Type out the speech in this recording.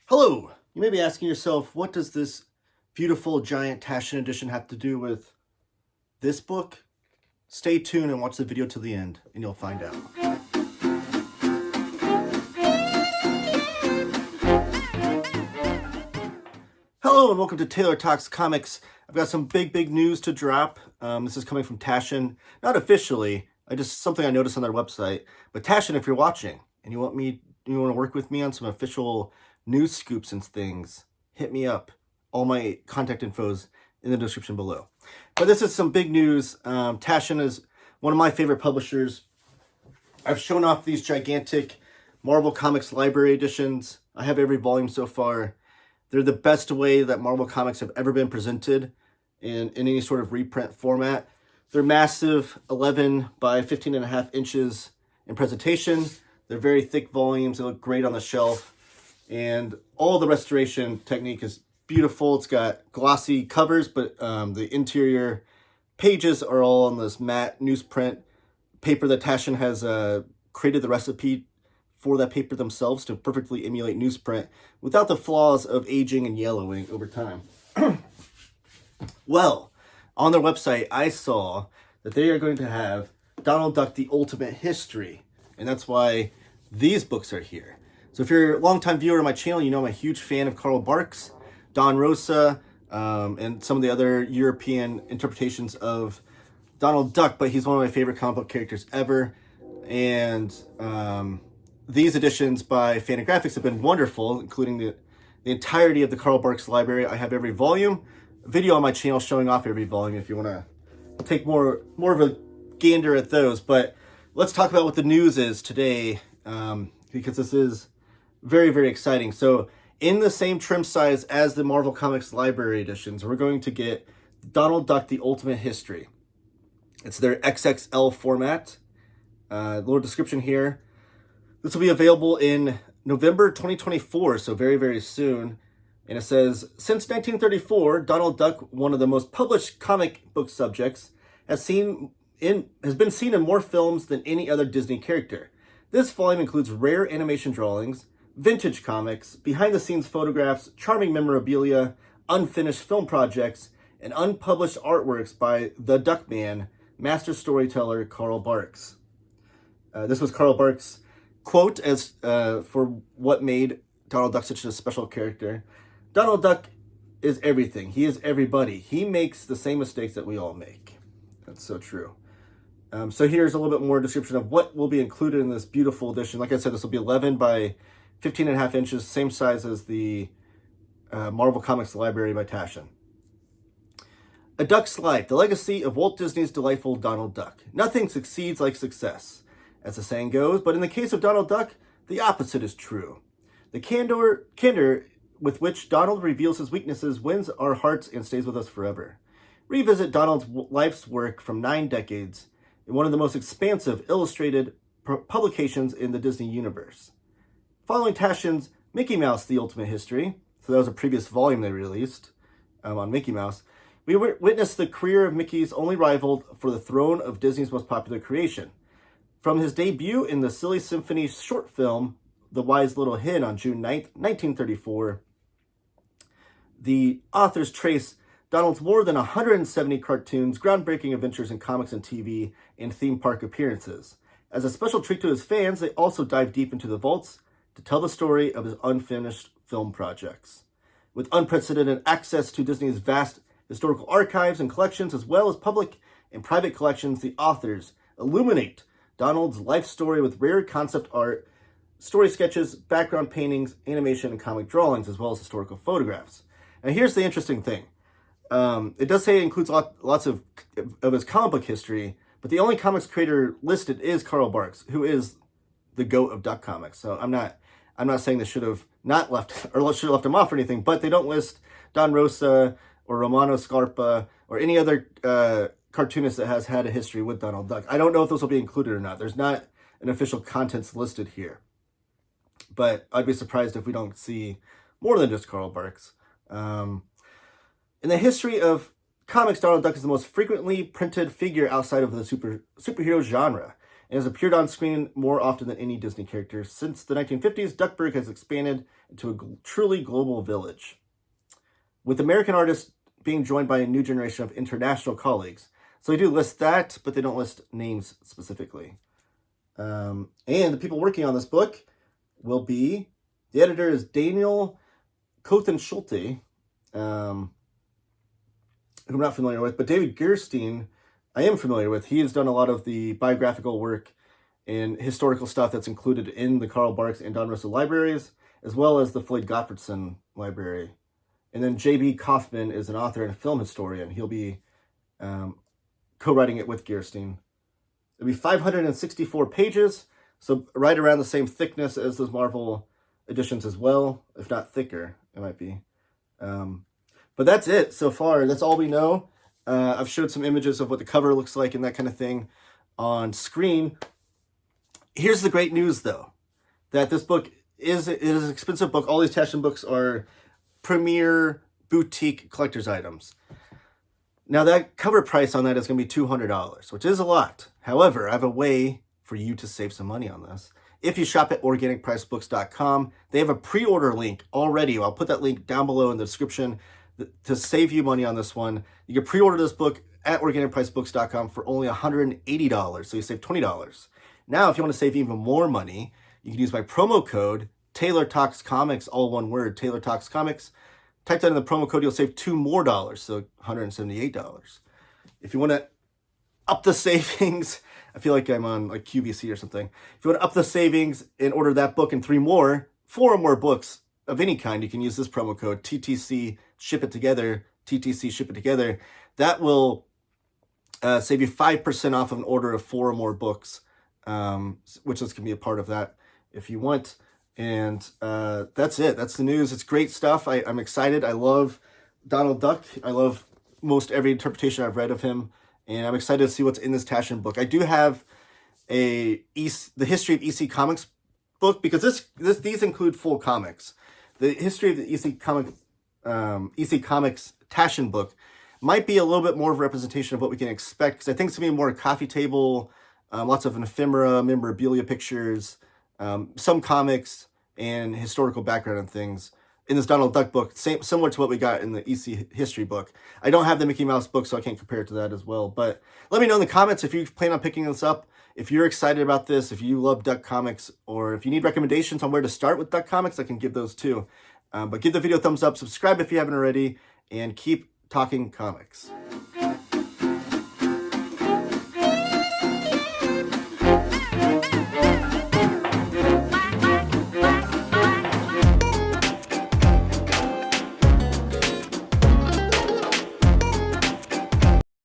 Hello! You may be asking yourself, what does this beautiful giant Taschen edition have to do with this book? Stay tuned and watch the video till the end, and you'll find out. Hello and welcome to Taylor Talks Comics. I've got some big news to drop. This is coming from Taschen. Not officially, something I noticed on their website. But Taschen, if you're watching and you want to work with me on some official news scoops and things, hit me up. All my contact info's in the description below. But this is some big news. Taschen is one of my favorite publishers. I've shown off these gigantic Marvel Comics library editions. I have every volume so far. They're the best way that Marvel Comics have ever been presented in any sort of reprint format. They're massive, 11 by 15.5 inches in presentation. They're very thick volumes. They look great on the shelf. And all the restoration technique is beautiful. It's got glossy covers, but the interior pages are all on this matte newsprint paper that Taschen has created the recipe for that paper themselves to perfectly emulate newsprint without the flaws of aging and yellowing over time. Well, on their website, I saw that they are going to have Donald Duck, The Ultimate History, and that's why these books are here. So if you're a longtime viewer of my channel, you know I'm a huge fan of Carl Barks, Don Rosa, and some of the other European interpretations of Donald Duck, but he's one of my favorite comic book characters ever. And these editions by Fantagraphics have been wonderful, including the entirety of the Carl Barks library. I have every volume, video on my channel showing off every volume if you want to take more of a gander at those. But let's talk about what the news is today, because this is very exciting. So in the same trim size as the Marvel Comics library editions, we're going to get Donald Duck, The Ultimate History. It's their XXL format. Little description here. This will be available in November 2024, so very soon. And it says, since 1934, Donald Duck, one of the most published comic book subjects, has been seen in more films than any other Disney character. This volume includes rare animation drawings, vintage comics, behind-the-scenes photographs, charming memorabilia, unfinished film projects, and unpublished artworks by the Duckman, master storyteller Carl Barks. This was Carl Barks' quote as for what made Donald Duck such a special character. Donald Duck is everything. He is everybody. He makes the same mistakes that we all make. That's so true. So here's a little bit more description of what will be included in this beautiful edition. Like I said, this will be 11 by 15.5 inches, same size as the Marvel Comics library by Taschen. A Duck's Life, the legacy of Walt Disney's delightful Donald Duck. Nothing succeeds like success, as the saying goes, but in the case of Donald Duck, the opposite is true. The candor with which Donald reveals his weaknesses wins our hearts and stays with us forever. Revisit Donald's life's work from 9 decades in one of the most expansive illustrated publications in the Disney universe. Following Taschen's Mickey Mouse, The Ultimate History, so that was a previous volume they released on Mickey Mouse, we witnessed the career of Mickey's only rival for the throne of Disney's most popular creation. From his debut in the Silly Symphony short film, The Wise Little Hen, on June 9th, 1934, the authors trace Donald's more than 170 cartoons, groundbreaking adventures in comics and TV, and theme park appearances. As a special treat to his fans, they also dive deep into the vaults to tell the story of his unfinished film projects. With unprecedented access to Disney's vast historical archives and collections, as well as public and private collections, the authors illuminate Donald's life story with rare concept art, story sketches, background paintings, animation, and comic drawings, as well as historical photographs. Now here's the interesting thing. It does say it includes lots of his comic book history, but the only comics creator listed is Carl Barks, who is the GOAT of Duck Comics. So I'm not saying they should have not left or should have left him off or anything, but they don't list Don Rosa or Romano Scarpa or any other cartoonist that has had a history with Donald Duck. I don't know if those will be included or not. There's not an official contents listed here, but I'd be surprised if we don't see more than just Carl Barks. In the history of comics, Donald Duck is the most frequently printed figure outside of the superhero genre. and has appeared on screen more often than any Disney character. Since the 1950s, Duckburg has expanded into a truly global village, with American artists being joined by a new generation of international colleagues. So they do list that, but they don't list names specifically. And the people working on this book will be, the editor is Daniel Kothenschulte, who I'm not familiar with, but David Gerstein, I am familiar with. He has done a lot of the biographical work and historical stuff that's included in the Karl Barks and Don Russell libraries, as well as the Floyd Gottfredson library. And then J.B. Kaufman is an author and a film historian. He'll be co-writing it with Gerstein. It'll be 564 pages, so right around the same thickness as those Marvel editions as well, if not thicker, it might be. But that's it so far. That's all we know. I've showed some images of what the cover looks like and that kind of thing on screen. Here's the great news, though, that this book is an expensive book. All these Taschen books are premier boutique collector's items. Now, that cover price on that is going to be $200, which is a lot. However, I have a way for you to save some money on this. If you shop at organicpricebooks.com, they have a pre-order link already. I'll put that link down below in the description to save you money on this one. You can pre-order this book at organicpricebooks.com for only $180, so you save $20. Now, if you want to save even more money, you can use my promo code, Taylor Talks Comics, all one word, Taylor Talks Comics. Type that in the promo code, you'll save $2 more, so $178. If you want to up the savings, I feel like I'm on like QVC or something. If you want to up the savings and order that book and 4 more books of any kind, you can use this promo code, TTC Ship It Together, TTC Ship It Together. That will save you 5% off of an order of 4 or more books, which this can be a part of that if you want. And that's it. That's the news. It's great stuff. I'm excited. I love Donald Duck. I love most every interpretation I've read of him. And I'm excited to see what's in this Taschen book. I do have the history of EC Comics book, because these include full comics. The history of the EC Comics Taschen book might be a little bit more of a representation of what we can expect, because I think it's going to be more a coffee table, lots of ephemera, memorabilia pictures, some comics, and historical background and things in this Donald Duck book, similar to what we got in the EC history book. I don't have the Mickey Mouse book, so I can't compare it to that as well. But let me know in the comments if you plan on picking this up, if you're excited about this, if you love Duck comics, or if you need recommendations on where to start with Duck comics, I can give those too. But give the video a thumbs up, subscribe if you haven't already, and keep talking comics.